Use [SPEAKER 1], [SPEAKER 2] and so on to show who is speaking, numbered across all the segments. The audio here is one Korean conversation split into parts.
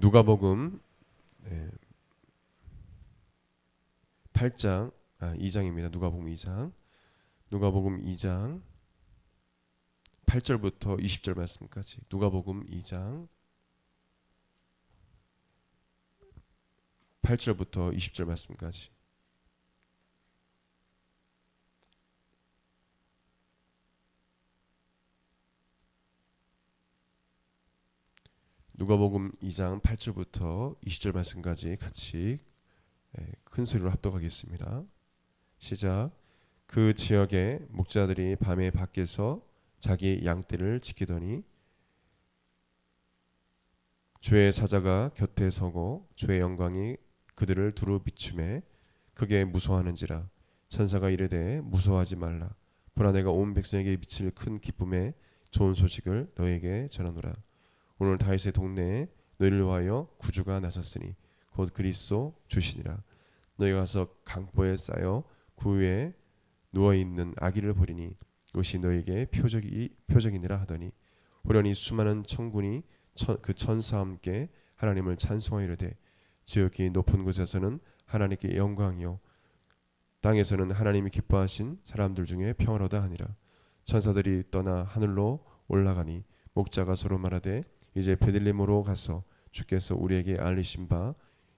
[SPEAKER 1] 누가복음 8장 2장입니다. 누가복음 2장. 누가복음 2장 8절부터 20절 말씀까지. 누가복음 2장 8절부터 20절 말씀까지. 누가복음 2장 8절부터 20절 말씀까지 같이 큰 소리로 합독하겠습니다. 시작. 그 지역의 목자들이 밤에 밖에서 자기 양떼를 지키더니 주의 사자가 곁에 서고 주의 영광이 그들을 두루 비추매 크게 무서워하는지라. 천사가 이르되 무서워하지 말라. 보라 내가 온 백성에게 미칠 큰 기쁨의 좋은 소식을 너에게 전하노라. 오늘 다윗의 동네에 너희를 위하여 구주가 나섰으니 곧 그리스도 주시니라. 너희가 가서 강보에 쌓여 그 위에 누워있는 아기를 보리니 이것이 너희에게 표적이니라 하더니 호련히 수많은 천군이 그 천사와 함께 하나님을 찬송하이르되 지극히 높은 곳에서는 하나님께 영광이요 땅에서는 하나님이 기뻐하신 사람들 중에 평화로다 하니라. 천사들이 떠나 하늘로 올라가니 목자가 서로 말하되 이제 베들레헴으로 가서 주께서 우리에게 알리신 바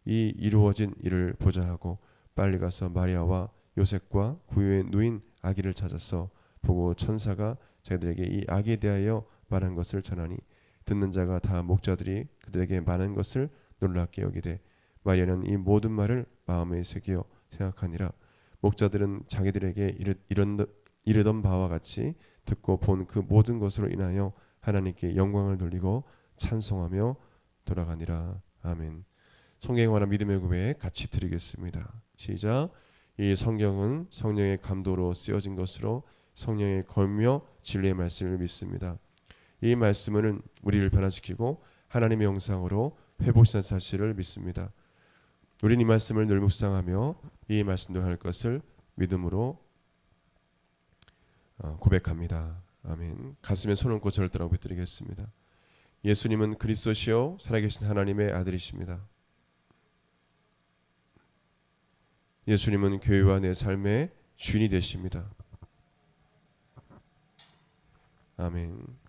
[SPEAKER 1] 이 이루어진 일을 보자 하고 빨리 가서 마리아와 요셉과 그 위에 누인 아기를 찾아서 보고 천사가 자기들에게 이 아기에 대하여 말한 것을 전하니 듣는 자가 다 목자들이 그들에게 많은 것을 놀랍게 여기되 마리아는 이 모든 말을 마음에 새겨 생각하니라. 목자들은 자기들에게 이르던 바와 같이 듣고 본 그 모든 것으로 인하여 하나님께 영광을 돌리고 찬송하며 돌아가니라. 아멘. 성경에 관한 믿음의 고백 같이 드리겠습니다. 시작. 이 성경은 성령의 감도로 쓰여진 것으로 성령의 권며 진리의 말씀을 믿습니다. 이 말씀은 우리를 변화시키고 하나님의 형상으로 회복시키는 사실을 믿습니다. 우리는 이 말씀을 늘 묵상하며 이 말씀도 할 것을 믿음으로 고백합니다. 아멘. 가슴에 손을 얹고 저를 따라 고백드리겠습니다. 예수님은 그리스도시요 살아계신 하나님의 아들이십니다. 예수님은 교회와 내 삶의 주인이 되십니다. 아멘.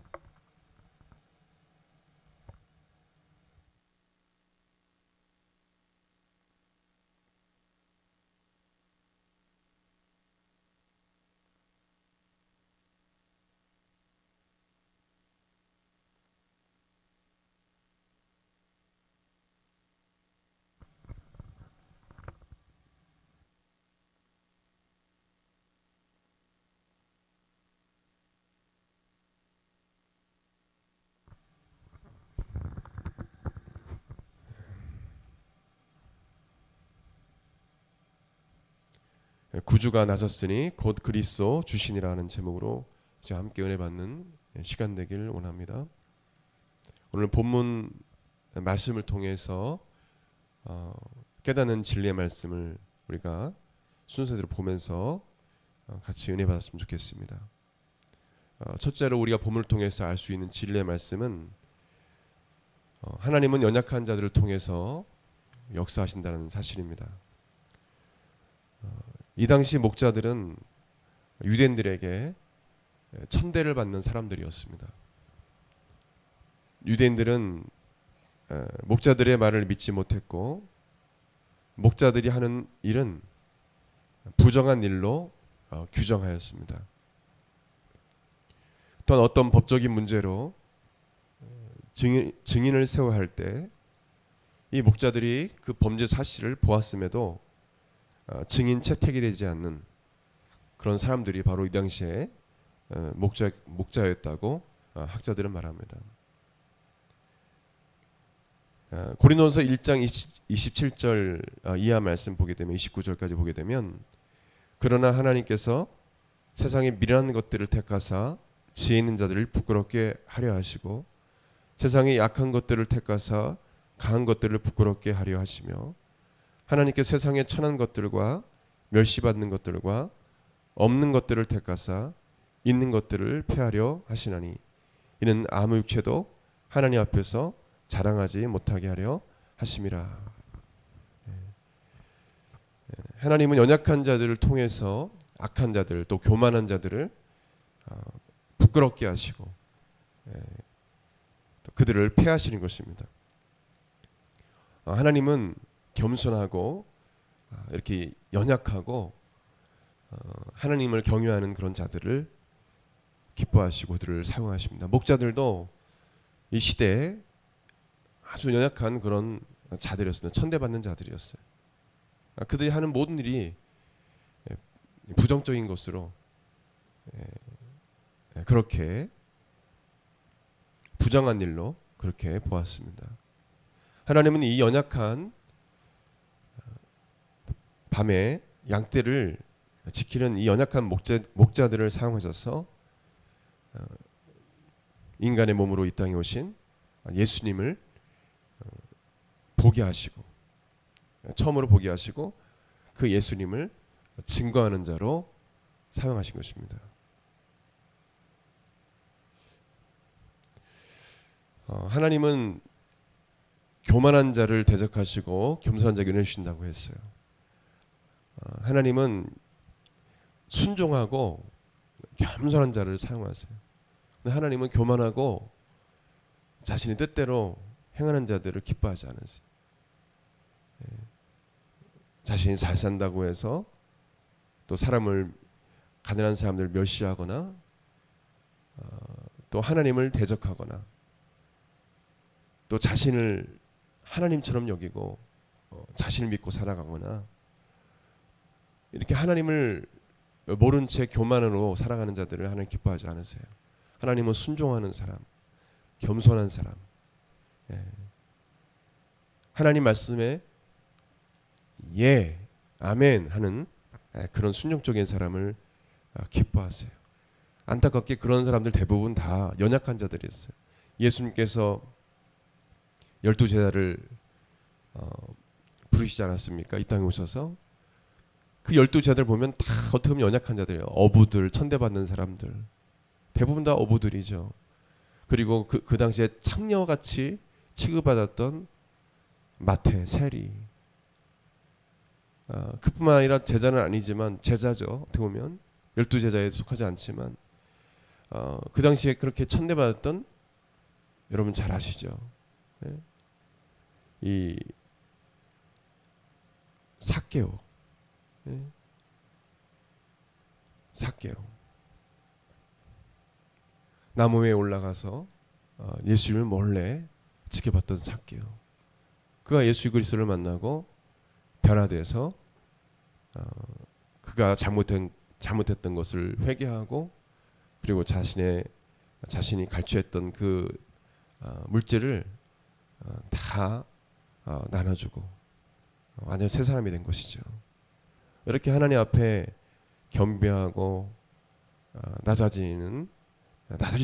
[SPEAKER 1] 구주가 나섰으니 곧 그리스도 주시니라는 제목으로 이제 함께 은혜 받는 시간 되길 원합니다. 오늘 본문 말씀을 통해서 깨닫는 진리의 말씀을 우리가 순서대로 보면서 같이 은혜 받았으면 좋겠습니다. 첫째로 우리가 본문을 통해서 알 수 있는 진리의 말씀은 하나님은 연약한 자들을 통해서 역사하신다는 사실입니다. 이 당시 목자들은 유대인들에게 천대를 받는 사람들이었습니다. 유대인들은 목자들의 말을 믿지 못했고 목자들이 하는 일은 부정한 일로 규정하였습니다. 또한 어떤 법적인 문제로 증인을 세워야 할 때 이 목자들이 그 범죄 사실을 보았음에도 증인 채택이 되지 않는 그런 사람들이 바로 이 당시에 목자였다고 학자들은 말합니다. 고린도전서 1장 27절 이하 말씀 보게 되면 29절까지 보게 되면 그러나 하나님께서 세상에 미련한 것들을 택하사 지혜 있는 자들을 부끄럽게 하려 하시고 세상에 약한 것들을 택하사 강한 것들을 부끄럽게 하려 하시며 하나님께 세상에 천한 것들과 멸시받는 것들과 없는 것들을 택하사 있는 것들을 폐하려 하시나니 이는 아무 육체도 하나님 앞에서 자랑하지 못하게 하려 하심이라. 하나님은 연약한 자들을 통해서 악한 자들 또 교만한 자들을 부끄럽게 하시고 또 그들을 폐하시는 것입니다. 하나님은 겸손하고 이렇게 연약하고 하나님을 경외하는 그런 자들을 기뻐하시고 그들을 사용하십니다. 목자들도 이 시대에 아주 연약한 그런 자들이었습니다. 천대받는 자들이었어요. 그들이 하는 모든 일이 부정적인 것으로 그렇게 부정한 일로 그렇게 보았습니다. 하나님은 이 연약한 밤에 양떼를 지키는 이 연약한 목자들을 사용하셔서 인간의 몸으로 이 땅에 오신 예수님을 보게 하시고 처음으로 보게 하시고 그 예수님을 증거하는 자로 사용하신 것입니다. 하나님은 교만한 자를 대적하시고 겸손한 자에게 은혜 주신다고 했어요. 하나님은 순종하고 겸손한 자를 사용하세요. 근데 하나님은 교만하고 자신의 뜻대로 행하는 자들을 기뻐하지 않으세요. 자신이 잘 산다고 해서 또 가난한 사람들을 멸시하거나 또 하나님을 대적하거나 또 자신을 하나님처럼 여기고 자신을 믿고 살아가거나 이렇게 하나님을 모른 채 교만으로 살아가는 자들을 하나님 기뻐하지 않으세요. 하나님은 순종하는 사람, 겸손한 사람, 하나님 말씀에 예, 아멘 하는 그런 순종적인 사람을 기뻐하세요. 안타깝게 그런 사람들 대부분 다 연약한 자들이었어요. 예수님께서 12제자를 부르시지 않았습니까? 이 땅에 오셔서 그 12제자들 보면 다 어떻게 보면 연약한 자들이에요. 어부들, 천대받는 사람들 대부분 다 어부들이죠. 그리고 그 당시에 창녀같이 취급받았던 마태, 세리 그뿐만 아니라 제자는 아니지만 제자죠. 어떻게 보면 12제자에 속하지 않지만 그 당시에 그렇게 천대받았던 여러분 잘 아시죠. 이 삭개오, 삭개오 나무 위에 올라가서 예수님을 몰래 지켜봤던 삭개오. 그가 예수 그리스도를 만나고 변화돼서 그가 잘못했던 것을 회개하고 그리고 자신이 갈취했던 그 물질을 다 나눠주고 완전 새 사람이 된 것이죠. 이렇게 하나님 앞에 겸비하고 낮아질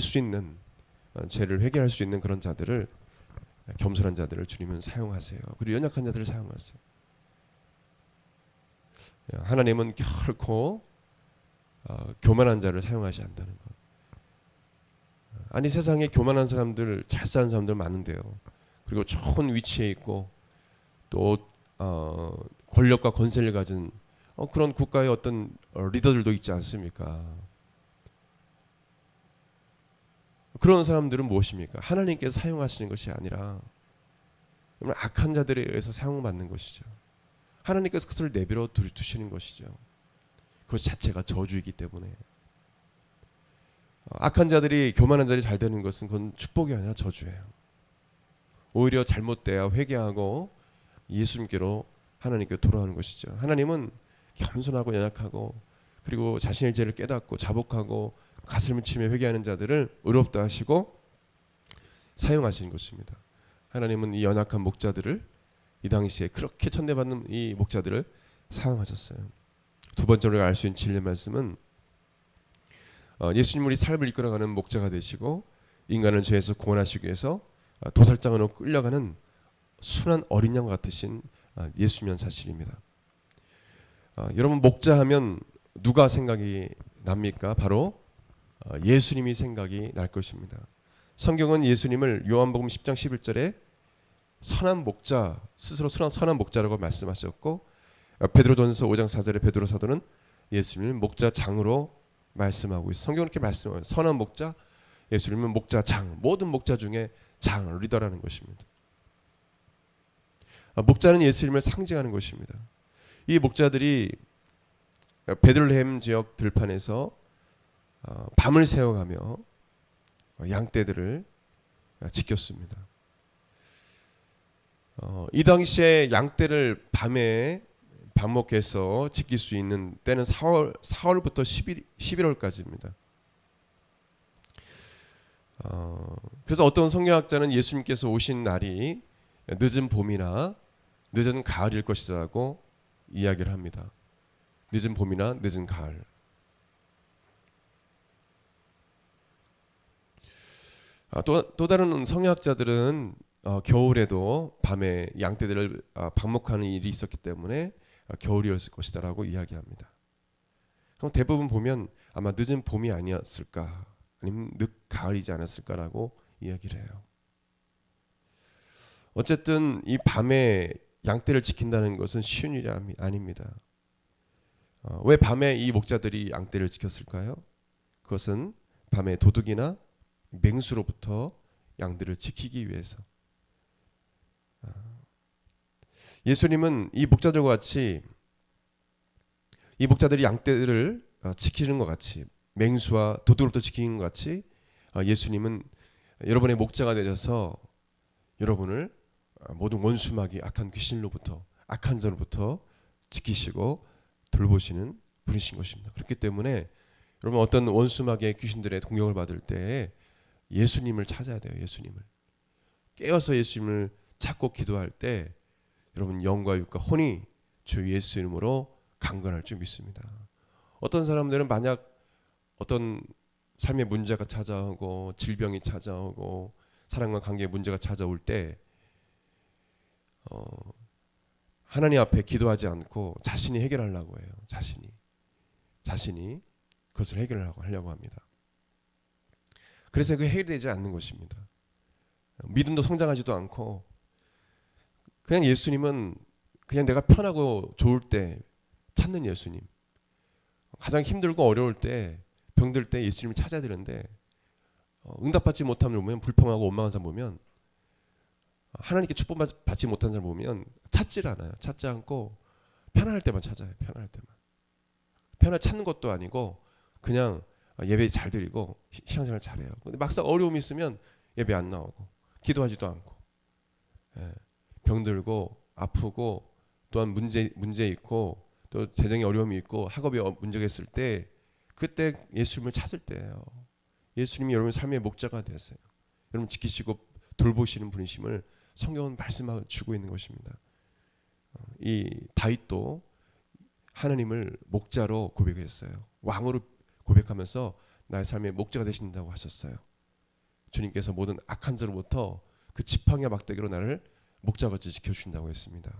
[SPEAKER 1] 수 있는 죄를 회개할 수 있는 그런 자들을 겸손한 자들을 주님은 사용하세요. 그리고 연약한 자들을 사용하세요. 하나님은 결코 교만한 자를 사용하지 않는다는 것. 아니 세상에 교만한 사람들, 잘 사는 사람들 많은데요. 그리고 좋은 위치에 있고 또 권력과 권세를 가진 그런 국가의 어떤 리더들도 있지 않습니까? 그런 사람들은 무엇입니까? 하나님께서 사용하시는 것이 아니라 악한 자들에 의해서 사용받는 것이죠. 하나님께서 그것을 내버려 두시는 것이죠. 그것 자체가 저주이기 때문에 악한 자들이 교만한 자들이 잘 되는 것은 그건 축복이 아니라 저주예요. 오히려 잘못돼야 회개하고 예수님께로 하나님께 돌아오는 것이죠. 하나님은 겸손하고 연약하고 그리고 자신의 죄를 깨닫고 자복하고 가슴을 치며 회개하는 자들을 의롭다 하시고 사용하시는 것입니다. 하나님은 이 연약한 목자들을 이 당시에 그렇게 천대받는 이 목자들을 사용하셨어요. 두 번째로 우리가 알 수 있는 진리의 말씀은 예수님 우리 삶을 이끌어가는 목자가 되시고 인간을 죄에서 구원하시기 위해서 도살장으로 끌려가는 순한 어린 양 같으신 예수님이란 사실입니다. 여러분 목자하면 누가 생각이 납니까? 바로 예수님이 생각이 날 것입니다. 성경은 예수님을 요한복음 10장 11절에 선한 목자, 스스로 선한 목자라고 말씀하셨고, 베드로전서 5장 4절에 베드로 사도는 예수님을 목자장으로 말씀하고 있어요. 성경은 이렇게 말씀해요. 선한 목자, 예수님은 목자장, 모든 목자 중에 장, 리더라는 것입니다. 목자는 예수님을 상징하는 것입니다. 이 목자들이 베들레헴 지역 들판에서 밤을 새워가며 양떼들을 지켰습니다. 이 당시에 양떼를 밤에 방목해서 지킬 수 있는 때는 4월부터 11월까지입니다. 그래서 어떤 성경학자는 예수님께서 오신 날이 늦은 봄이나 늦은 가을일 것이라고 이야기를 합니다. 늦은 봄이나 늦은 가을. 또 다른 성경학자들은 겨울에도 밤에 양떼들을 방목하는 일이 있었기 때문에 겨울이었을 것이다라고 이야기합니다. 그럼 대부분 보면 아마 늦은 봄이 아니었을까, 아니면 늦 가을이지 않았을까라고 이야기를 해요. 어쨌든 이 밤에 양떼를 지킨다는 것은 쉬운 일이 아닙니다. 왜 밤에 이 목자들이 양떼를 지켰을까요? 그것은 밤에 도둑이나 맹수로부터 양들을 지키기 위해서. 예수님은 이 목자들과 같이, 이 목자들이 양떼들을 지키는 것 같이, 맹수와 도둑으로부터 지키는 것 같이, 예수님은 여러분의 목자가 되셔서 여러분을 모든 원수마귀, 악한 귀신로부터, 악한 자로부터 지키시고 돌보시는 분이신 것입니다. 그렇기 때문에 여러분 어떤 원수마귀의 귀신들의 공격을 받을 때 예수님을 찾아야 돼요. 예수님을 깨어서 예수님을 찾고 기도할 때 여러분 영과 육과 혼이 주 예수 이름으로 강건할 줄 믿습니다. 어떤 사람들은 만약 어떤 삶의 문제가 찾아오고 질병이 찾아오고 사랑과 관계의 문제가 찾아올 때 하나님 앞에 기도하지 않고 자신이 해결하려고 해요. 자신이 그것을 해결하려고 합니다. 그래서 그 해결되지 않는 것입니다. 믿음도 성장하지도 않고 그냥 예수님은 그냥 내가 편하고 좋을 때 찾는 예수님, 가장 힘들고 어려울 때 병들 때 예수님을 찾아야 되는데 응답받지 못한 사람 보면, 불평하고 원망한 사람 보면, 하나님께 축복받지 못한 사람 보면 찾질 않아요. 찾지 않고 편안할 때만 찾아요. 편안할 때만. 편안할 찾는 것도 아니고 그냥 예배 잘 드리고 신앙생활 잘해요. 근데 막상 어려움이 있으면 예배 안 나오고 기도하지도 않고, 병들고 아프고 또한 문제 있고 또 재정에 어려움이 있고 학업에 문제가 있을 때, 그때 예수님을 찾을 때예요. 예수님이 여러분의 삶의 목자가 되세요. 여러분 지키시고 돌보시는 분이심을 성경은 말씀하고 주고 있는 것입니다. 이 다윗도 하나님을 목자로 고백했어요. 왕으로 고백하면서 나의 삶의 목자가 되신다고 하셨어요. 주님께서 모든 악한 자로부터 그 지팡이와 막대기로 나를 목자같이 지켜주신다고 했습니다.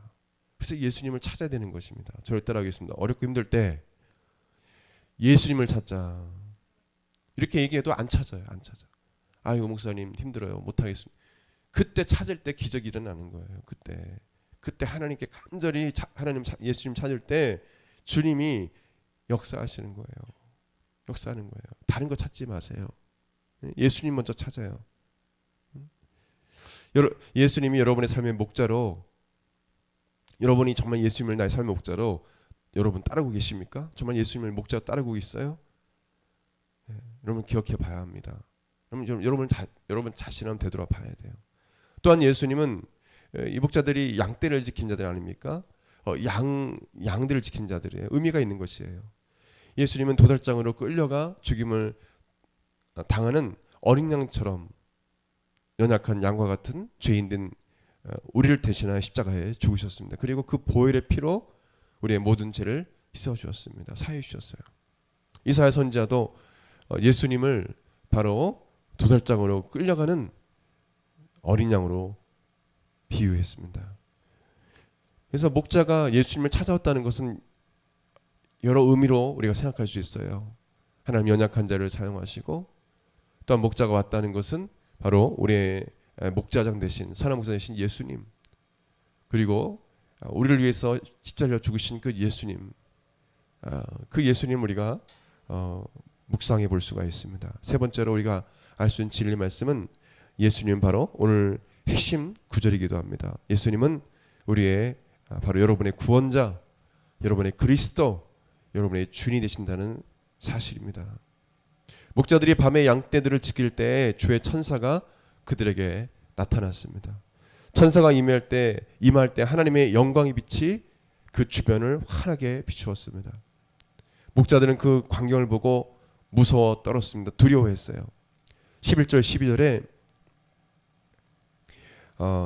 [SPEAKER 1] 그래서 예수님을 찾아야 되는 것입니다. 저를 따라하겠습니다. 어렵고 힘들 때 예수님을 찾자. 이렇게 얘기해도 안 찾아요. 안 찾아. 아이고 목사님 힘들어요. 못하겠습니다. 그때 찾을 때 기적이 일어나는 거예요. 그때 하나님께 간절히 예수님 찾을 때 주님이 역사하시는 거예요. 역사하는 거예요. 다른 거 찾지 마세요. 예수님 먼저 찾아요. 예수님이 여러분의 삶의 목자로, 여러분이 정말 예수님을 나의 삶의 목자로 여러분 따르고 계십니까? 정말 예수님을 목자로 따르고 있어요? 여러분 기억해 봐야 합니다. 여러분 자신 한번 되돌아봐야 돼요. 또한 예수님은 이 목자들이 양떼를 지킨 자들 아닙니까? 양들을 지킨 자들이에요. 의미가 있는 것이에요. 예수님은 도살장으로 끌려가 죽임을 당하는 어린 양처럼 연약한 양과 같은 죄인된 우리를 대신하여 십자가에 죽으셨습니다. 그리고 그 보혈의 피로 우리의 모든 죄를 씻어 주셨습니다. 사해 주셨어요. 이사야 선지자도 예수님을 바로 도살장으로 끌려가는 어린 양으로 비유했습니다. 그래서 목자가 예수님을 찾아왔다는 것은 여러 의미로 우리가 생각할 수 있어요. 하나님 연약한 자를 사용하시고, 또한 목자가 왔다는 것은 바로 우리의 목자장 되신 선한 목자 되신 예수님, 그리고 우리를 위해서 십자가에 죽으신 그 예수님, 그 예수님 우리가 묵상해 볼 수가 있습니다. 세 번째로 우리가 알 수 있는 진리 말씀은 예수님 바로 오늘 핵심 구절이기도 합니다. 예수님은 우리의 바로 여러분의 구원자, 여러분의 그리스도, 여러분의 주인이 되신다는 사실입니다. 목자들이 밤에 양떼들을 지킬 때 주의 천사가 그들에게 나타났습니다. 천사가 임할 때 하나님의 영광의 빛이 그 주변을 환하게 비추었습니다. 목자들은 그 광경을 보고 무서워 떨었습니다. 두려워했어요. 11절 12절에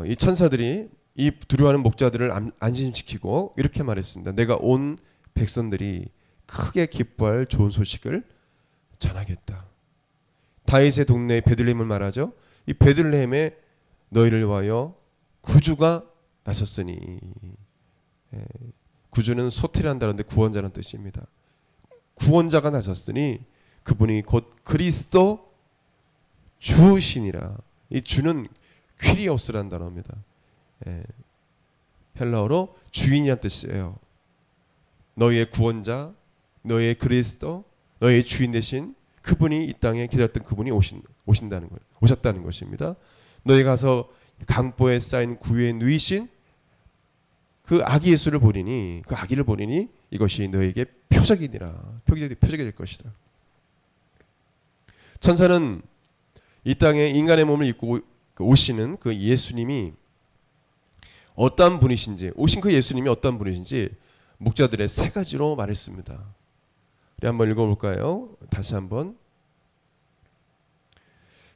[SPEAKER 1] 이 천사들이 이 두려워하는 목자들을 안심시키고 이렇게 말했습니다. 내가 온 백성들이 크게 기뻐할 좋은 소식을 전하겠다. 다윗의 동네 베들레헴을 말하죠. 이 베들레헴에 너희를 위하여 구주가 나섰으니, 구주는 소태한다는데 구원자라는 뜻입니다. 구원자가 나섰으니 그분이 곧 그리스도 주시니라. 이 주는 퀴리오스라는 단어입니다. 헬라어로 주인이란 뜻이에요. 너희의 구원자, 너희의 그리스도, 너희의 주인 되신 그분이 이 땅에 기다렸던 그분이 오신다는 거예요. 오셨다는 것입니다. 너희 가서 강보에 쌓인 구유에 누이신 그 아기 예수를 보리니, 그 아기를 보리니 이것이 너에게 표적이니라. 표적이 될 것이다. 천사는 이 땅에 인간의 몸을 입고 오시는 그 예수님이 어떤 분이신지, 오신 그 예수님이 어떤 분이신지 목자들의 세 가지로 말했습니다. 우리 한번 읽어볼까요? 다시 한번.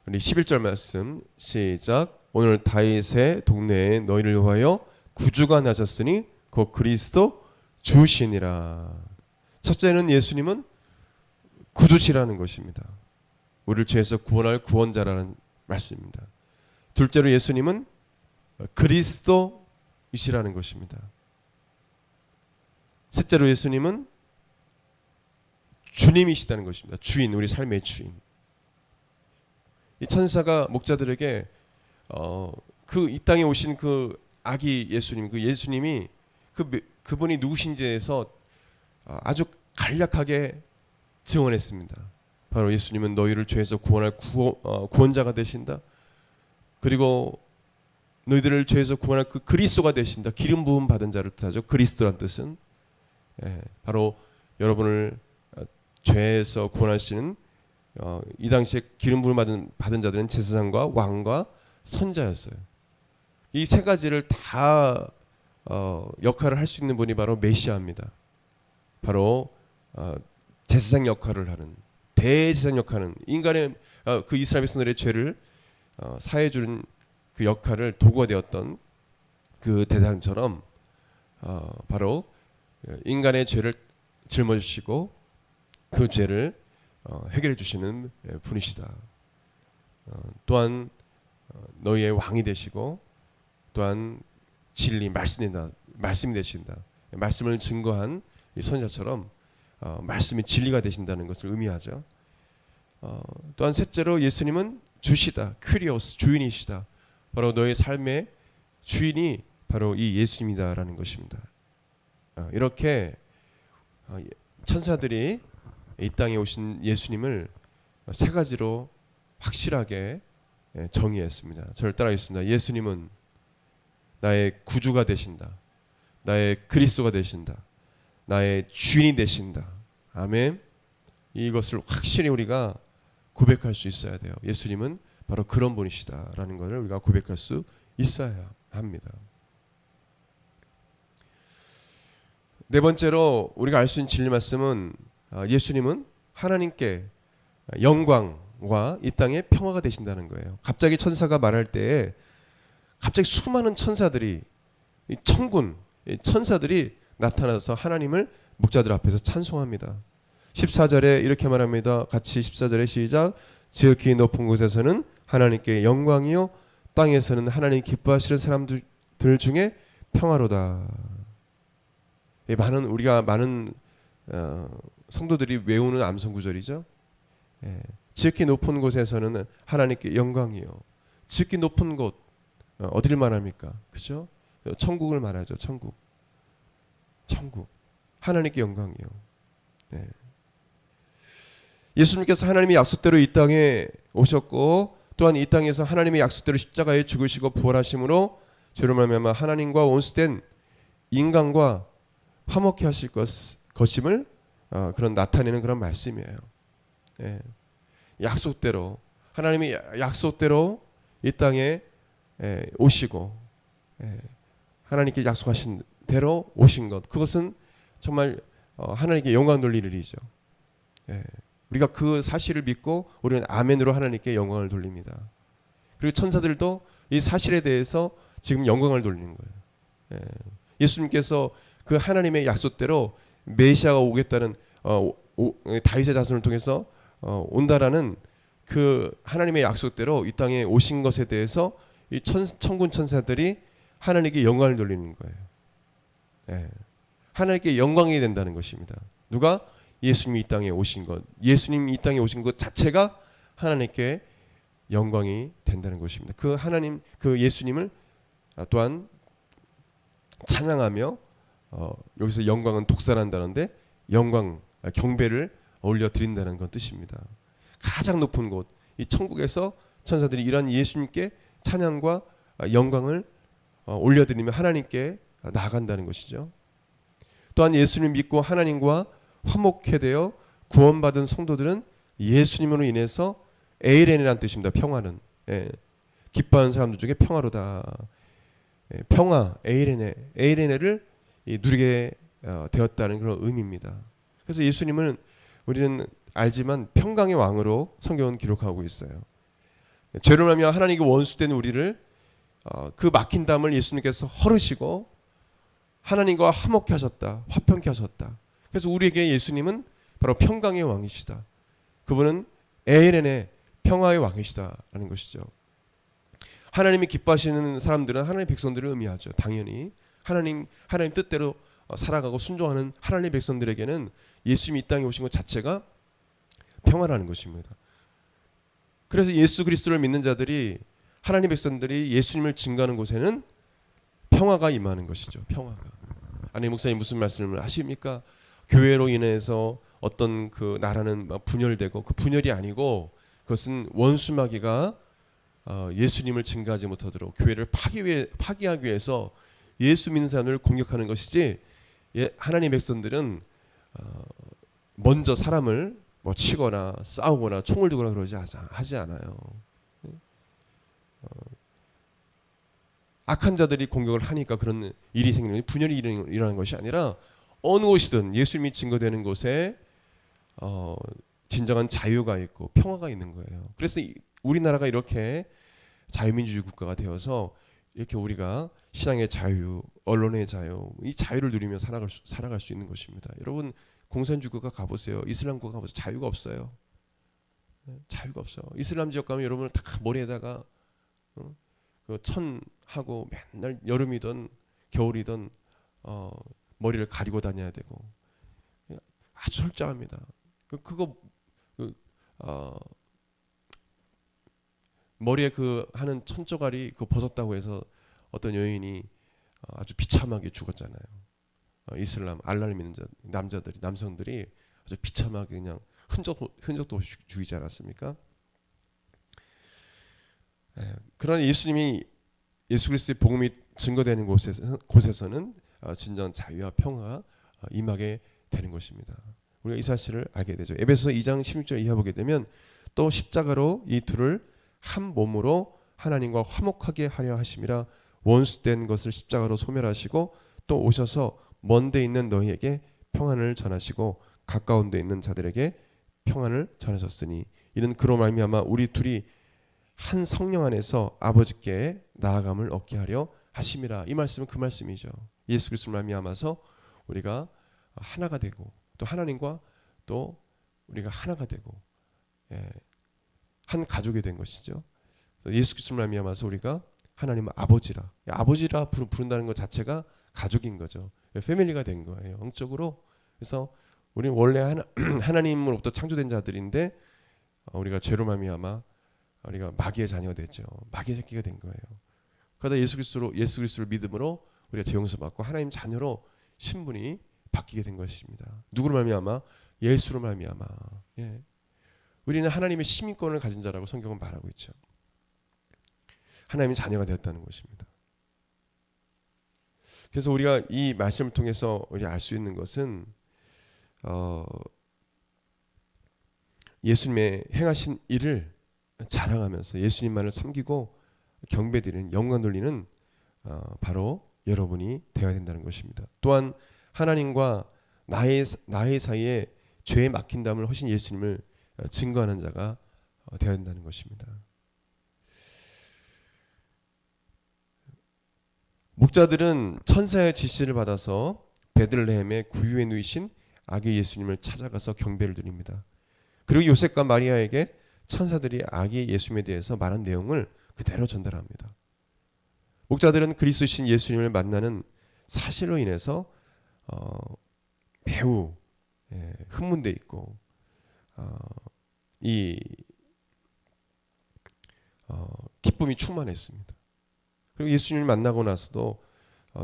[SPEAKER 1] 우리 11절 말씀 시작. 오늘 다윗의 동네에 너희를 위하여 구주가 나셨으니 곧 그리스도 주시니라. 첫째는 예수님은 구주시라는 것입니다. 우리를 죄에서 구원할 구원자라는 말씀입니다. 둘째로 예수님은 그리스도이시라는 것입니다. 셋째로 예수님은 주님이시다는 것입니다. 주인, 우리 삶의 주인. 이 천사가 목자들에게 그 이 땅에 오신 그 아기 예수님, 그 예수님이 그분이 누구신지에서 아주 간략하게 증언했습니다. 바로 예수님은 너희를 죄에서 구원할 구원자가 되신다. 그리고 너희들을 죄에서 구원할 그 그리스도가 되신다. 기름 부음 받은 자를 뜻하죠. 그리스도란 뜻은 바로 여러분을 죄에서 구원하시는 이 당시에 기름 부음 받은 자들은 제사장과 왕과 선자였어요. 이 세 가지를 다 역할을 할 수 있는 분이 바로 메시아입니다. 바로 제사장 역할을 하는, 대제사장 역할은 인간의 그 이스라엘 백성들의 죄를 사해 주는 그 역할을 도구가 되었던 그 대상처럼 바로 인간의 죄를 짊어지시고 그 죄를 해결해 주시는 분이시다. 또한 너희의 왕이 되시고 또한 진리 말씀이 되신다. 말씀을 증거한 이 선자처럼 말씀이 진리가 되신다는 것을 의미하죠. 또한 셋째로 예수님은 주시다. 퀴리오스, 주인이시다. 바로 너의 삶의 주인이 바로 이 예수님이다라는 것입니다. 이렇게 천사들이 이 땅에 오신 예수님을 세 가지로 확실하게 정의했습니다. 저를 따라하겠습니다. 예수님은 나의 구주가 되신다. 나의 그리스도가 되신다. 나의 주인이 되신다. 아멘. 이것을 확실히 우리가 고백할 수 있어야 돼요. 예수님은 바로 그런 분이시다라는 것을 우리가 고백할 수 있어야 합니다. 네 번째로 우리가 알 수 있는 진리 말씀은 예수님은 하나님께 영광과 이 땅에 평화가 되신다는 거예요. 갑자기 천사가 말할 때에 갑자기 수많은 천사들이, 천군 천사들이 나타나서 하나님을 목자들 앞에서 찬송합니다. 14절에 이렇게 말합니다. 같이 14절에 시작. 지극히 높은 곳에서는 하나님께 영광이요 땅에서는 하나님 기뻐하시는 사람들 중에 평화로다. 우리가 많은 성도들이 외우는 암송 구절이죠. 지극히 높은 곳에서는 하나님께 영광이요 지극히 높은 곳 어디를 말합니까? 그죠? 천국을 말하죠. 천국. 하나님께 영광이요. 네. 예수님께서 하나님의 약속대로 이 땅에 오셨고 또한 이 땅에서 하나님의 약속대로 십자가에 죽으시고 부활하심으로 죄로 말미암아 하나님과 원수된 인간과 화목케 하실 것임을 그런 나타내는 그런 말씀이에요. 예. 약속대로 하나님이 약속대로 이 땅에 오시고 하나님께 약속하신 대로 오신 것, 그것은 정말 하나님께 영광 돌릴 일이죠. 우리가 그 사실을 믿고 우리는 아멘으로 하나님께 영광을 돌립니다. 그리고 천사들도 이 사실에 대해서 지금 영광을 돌리는 거예요. 예수님께서 그 하나님의 약속대로 메시아가 오겠다는 다윗의 자손을 통해서 온다라는 그 하나님의 약속대로 이 땅에 오신 것에 대해서 이 천군 천사들이 하나님께 영광을 돌리는 거예요. 하나님께 영광이 된다는 것입니다. 누가? 예수님이 이 땅에 오신 것, 예수님이 이 땅에 오신 것 자체가 하나님께 영광이 된다는 것입니다. 그 하나님, 그 예수님을 또한 찬양하며 여기서 영광은 독살한다는데 영광, 경배를 올려 드린다는 건 뜻입니다. 가장 높은 곳, 이 천국에서 천사들이 이런 예수님께 찬양과 영광을 올려드리며 하나님께 나아간다는 것이죠. 또한 예수님 믿고 하나님과 화목해 되어 구원받은 성도들은 예수님으로 인해서 에이렌이라는 뜻입니다. 평화는. 기뻐하는 사람들 중에 평화로다. 평화, 에이레네를 누리게 되었다는 그런 의미입니다. 그래서 예수님은 우리는 알지만 평강의 왕으로 성경은 기록하고 있어요. 죄로 말미암아 하나님께 원수된 우리를 그 막힌 담을 예수님께서 헐으시고 하나님과 화목케 하셨다, 화평케 하셨다. 그래서 우리에게 예수님은 바로 평강의 왕이시다. 그분은 에이렌의 평화의 왕이시다라는 것이죠. 하나님이 기뻐하시는 사람들은 하나님의 백성들을 의미하죠. 당연히 하나님 뜻대로 살아가고 순종하는 하나님의 백성들에게는 예수님이 이 땅에 오신 것 자체가 평화라는 것입니다. 그래서 예수 그리스도를 믿는 자들이 하나님의 백성들이 예수님을 증거하는 곳에는 평화가 임하는 것이죠. 평화가. 아니 목사님 무슨 말씀을 하십니까? 교회로 인해서 어떤 그 나라는 분열되고 그 분열이 아니고 그것은 원수마귀가 예수님을 증거하지 못하도록 교회를 파기하기 위해서 예수 믿는 사람을 공격하는 것이지 하나님의 백성들은 먼저 사람을 치거나 싸우거나 총을 들거나 그러지 하지 않아요. 악한 자들이 공격을 하니까 그런 일이 생기는 분열이 일어나는 것이 아니라 어느 곳이든 예수님이 증거되는 곳에 진정한 자유가 있고 평화가 있는 거예요. 그래서 우리나라가 이렇게 자유민주주의 국가가 되어서 이렇게 우리가 신앙의 자유, 언론의 자유, 이 자유를 누리며 살아갈 수 있는 것입니다. 여러분 공산주의 국가 가보세요. 이슬람 국가 가보세요. 자유가 없어요. 자유가 없어. 이슬람 지역 가면 여러분 다 머리에다가 그 천하고 맨날 여름이든 겨울이든 머리를 가리고 다녀야 되고 아주 철저합니다. 머리에 그 하는 천조가리 그거 벗었다고 해서 어떤 여인이 아주 비참하게 죽었잖아요. 이슬람 알라를 믿는 남성들이 아주 비참하게 그냥 흔적도 없이 죽이지 않았습니까? 그러나 예수님이 예수 그리스도의 복음이 증거되는 곳에서는 진정한 자유와 평화가 임하게 되는 것입니다. 우리가 이 사실을 알게 되죠. 에베소서 2장 16절 이하 보게 되면 또 십자가로 이 둘을 한 몸으로 하나님과 화목하게 하려 하심이라 원수된 것을 십자가로 소멸하시고 또 오셔서 먼 데 있는 너희에게 평안을 전하시고 가까운 데 있는 자들에게 평안을 전하셨으니 이는 그로 말미암아 우리 둘이 한 성령 안에서 아버지께 나아감을 얻게 하려 하심이라. 이 말씀은 그 말씀이죠. 예수 그리스도를 말미암아서 우리가 하나가 되고 또 하나님과 또 우리가 하나가 되고 한 가족이 된 것이죠. 예수 그리스도를 말미암아서 우리가 하나님을 아버지라 부른다는 것 자체가 가족인 거죠. 패밀리가 된 거예요. 영적으로. 그래서 우리는 원래 하나님으로부터 창조된 자들인데 우리가 죄로 말미암아 우리가 마귀의 자녀가 됐죠. 마귀의 새끼가 된 거예요. 그러다 예수 그리스도를 믿음으로 우리가 재용서 받고 하나님 자녀로 신분이 바뀌게 된 것입니다. 누구로 말미암아? 예수로 말미암아. 예. 우리는 하나님의 시민권을 가진 자라고 성경은 말하고 있죠. 하나님의 자녀가 되었다는 것입니다. 그래서 우리가 이 말씀을 통해서 우리 알 수 있는 것은 예수님의 행하신 일을 자랑하면서 예수님만을 섬기고 경배드리는, 영광 돌리는 바로 여러분이 되어야 된다는 것입니다. 또한 하나님과 나의 사이에 죄에 막힌담을 허신 예수님을 증거하는 자가 되어야 된다는 것입니다. 목자들은 천사의 지시를 받아서 베들레헴의 구유에 누이신 아기 예수님을 찾아가서 경배를 드립니다. 그리고 요셉과 마리아에게 천사들이 아기 예수님에 대해서 말한 내용을 그대로 전달합니다. 목자들은 그리스도신 예수님을 만나는 사실로 인해서 매우 흥분돼 있고 기쁨이 충만했습니다. 그리고 예수님을 만나고 나서도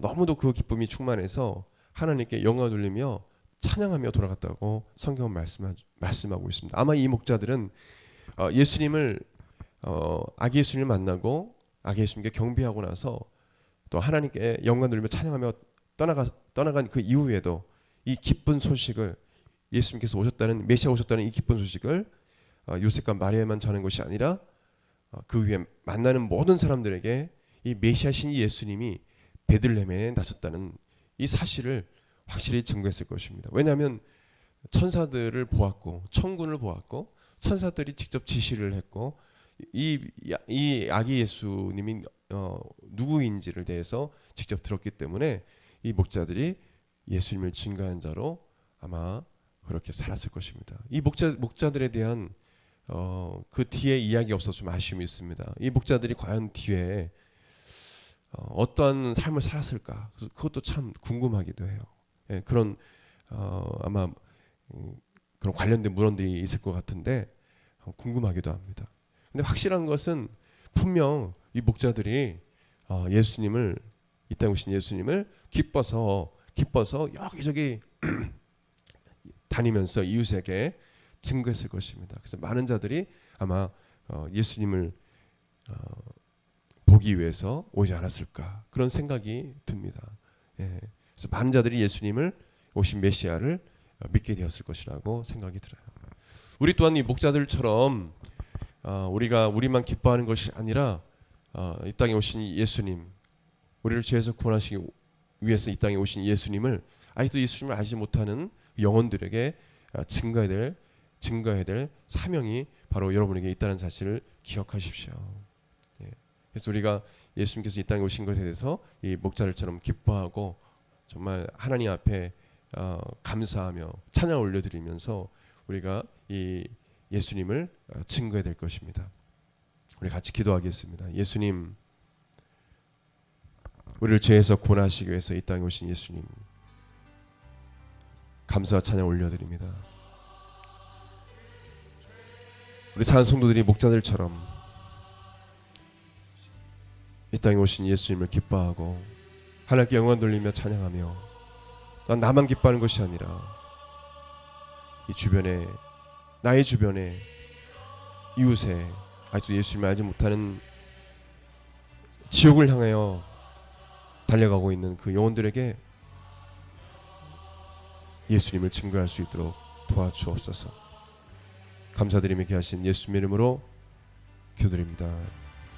[SPEAKER 1] 너무도 그 기쁨이 충만해서 하나님께 영광을 돌리며 찬양하며 돌아갔다고 성경은 말씀하고 있습니다. 아마 이 목자들은 예수님을 아기 예수님을 만나고 아기 예수님께 경배하고 나서 또 하나님께 영광 돌리며 찬양하며 떠나간 그 이후에도 이 기쁜 소식을, 예수님께서 오셨다는, 메시아 오셨다는 이 기쁜 소식을 요셉과 마리아만 전한 것이 아니라 그 위에 만나는 모든 사람들에게 이 메시아신 예수님이 베들레헴에 나셨다는 이 사실을 확실히 증거했을 것입니다. 왜냐하면 천사들을 보았고 천군을 보았고 천사들이 직접 지시를 했고 이 아기 예수님이 누구인지를 대해서 직접 들었기 때문에 이 목자들이 예수님을 증거한 자로 아마 그렇게 살았을 것입니다. 이 목자들에 대한 그 뒤에 이야기가 없어서 좀 아쉬움이 있습니다. 이 목자들이 과연 뒤에 어떠한 삶을 살았을까? 그것도 참 궁금하기도 해요. 예, 그런 아마 그런 관련된 문헌들이 있을 것 같은데 궁금하기도 합니다. 근데 확실한 것은 분명 이 목자들이 예수님을, 이 땅에 오신 예수님을 기뻐서 여기저기 다니면서 이웃에게 증거했을 것입니다. 그래서 많은 자들이 아마 예수님을 보기 위해서 오지 않았을까, 그런 생각이 듭니다. 예. 그래서 많은 자들이 예수님을, 오신 메시아를 믿게 되었을 것이라고 생각이 들어요. 우리 또한 이 목자들처럼 우리만 기뻐하는 것이 아니라 이 땅에 오신 예수님, 우리를 죄에서 구원하시기 위해서 이 땅에 오신 예수님을 아직도 예수님을 알지 못하는 영혼들에게 증거해야 될 사명이 바로 여러분에게 있다는 사실을 기억하십시오. 예. 그래서 우리가 예수님께서 이 땅에 오신 것에 대해서 이 목자들처럼 기뻐하고 정말 하나님 앞에 감사하며 찬양 올려드리면서 우리가 이 예수님을 증거해야 될 것입니다. 우리 같이 기도하겠습니다. 예수님, 우리를 죄에서 구원하시기 위해서 이 땅에 오신 예수님, 감사와 찬양 올려드립니다. 우리 사는 성도들이 목자들처럼 이 땅에 오신 예수님을 기뻐하고 하나님께 영광 돌리며 찬양하며, 난 나만 기뻐하는 것이 아니라 이 주변에, 나의 주변에, 이웃에 아직도 예수님을 알지 못하는 지옥을 향하여 달려가고 있는 그 영혼들에게 예수님을 증거할 수 있도록 도와주옵소서. 감사드리며 이렇게 하신 예수님의 이름으로 기도드립니다.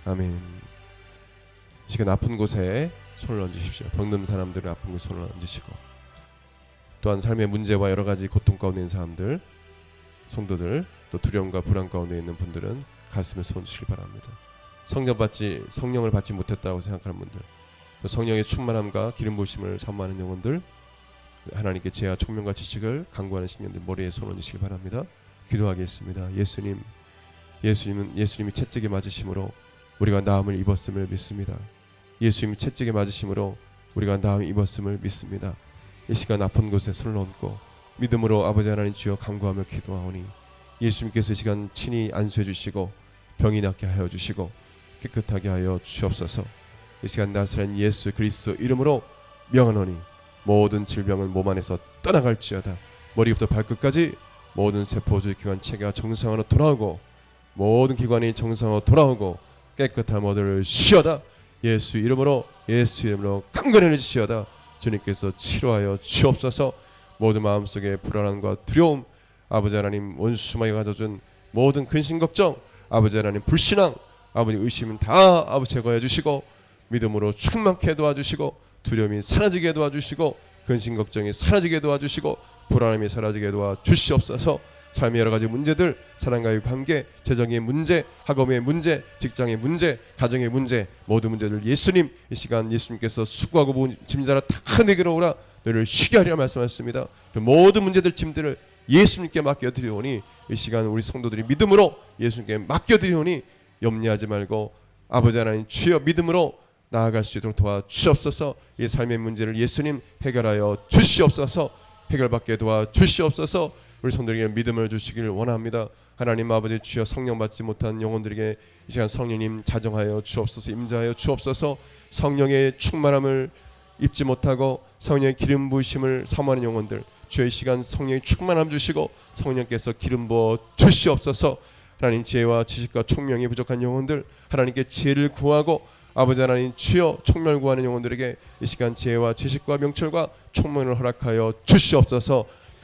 [SPEAKER 1] 아멘. 이 시간 아픈 곳에 손을 얹으십시오. 병든 사람들은 아픈 곳에 손을 얹으시고, 또한 삶의 문제와 여러 가지 고통 가운데 있는 사람들, 성도들, 또 두려움과 불안 가운데 있는 분들은 가슴에 손 얹으시기 바랍니다. 성령을 받지 못했다고 생각하는 분들, 또 성령의 충만함과 기름 부으심을 사모하는 영혼들, 하나님께 지혜와 총명과 지식을 간구하는 신령들 머리에 손 얹으시기 바랍니다. 기도하겠습니다. 예수님이 채찍에 맞으심으로 우리가 나음을 입었음을 믿습니다. 예수님이 채찍에 맞으심으로 우리가 나음을 입었음을 믿습니다. 이 시간 아픈 곳에 손을 얹고 믿음으로 아버지 하나님 주여 간구하며 기도하오니 예수님께서 이 시간 친히 안수해 주시고 병이 낫게 하여 주시고 깨끗하게 하여 주옵소서. 이 시간 나사렛 예수 그리스도 이름으로 명하노니 모든 질병은 몸 안에서 떠나갈지어다. 머리부터 발끝까지 모든 세포 기관 체계가 정상으로 돌아오고 모든 기관이 정상으로 돌아오고 깨끗한 모두를 쉬어다. 예수 이름으로 강건해지시어다. 주님께서 치료하여 주옵소서. 모든 마음속에 불안함과 두려움, 아버지 하나님 원수마귀 가져준 모든 근심 걱정, 아버지 하나님 불신앙, 아버지 의심은 다 아버지 제거해 주시고 믿음으로 충만케 도와주시고 두려움이 사라지게 도와주시고 근심 걱정이 사라지게 도와주시고 불안함이 사라지게 도와주시옵소서. 삶의 여러 가지 문제들, 사람과의 관계, 재정의 문제, 학업의 문제, 직장의 문제, 가정의 문제, 모든 문제들 예수님 이 시간 예수님께서 수고하고 무거운 짐자라 다 내게로 오라 너를 쉬게 하리라 말씀하셨습니다. 그 모든 문제들 짐들을 예수님께 맡겨드리오니 이 시간 우리 성도들이 믿음으로 예수님께 맡겨드리오니 염려하지 말고 아버지 하나님 주여 믿음으로 나아갈 수 있도록 도와주시옵소서. 이 삶의 문제를 예수님 해결하여 주시옵소서. 해결받게 도와주시옵소서. 우리 성도들에게 믿음을 주시기를 원합니다. 하나님 아버지 주여 성령 받지 못한 영혼들에게 이 시간 성령님 자정하여 주옵소서. 임자하여 주옵소서. 성령의 충만함을 입지 못하고 성령의 기름 부으심을 사모하는 영혼들 주의 시간 성령의 충만함 주시고 성령께서 기름 부어 주시옵소서. 하나님 지혜와 지식과 총명이 부족한 영혼들 하나님께 지혜를 구하고 아버지 하나님 주여 총명을 구하는 영혼들에게 이 시간 지혜와 지식과 명철과 총명을 허락하여 주시옵소서.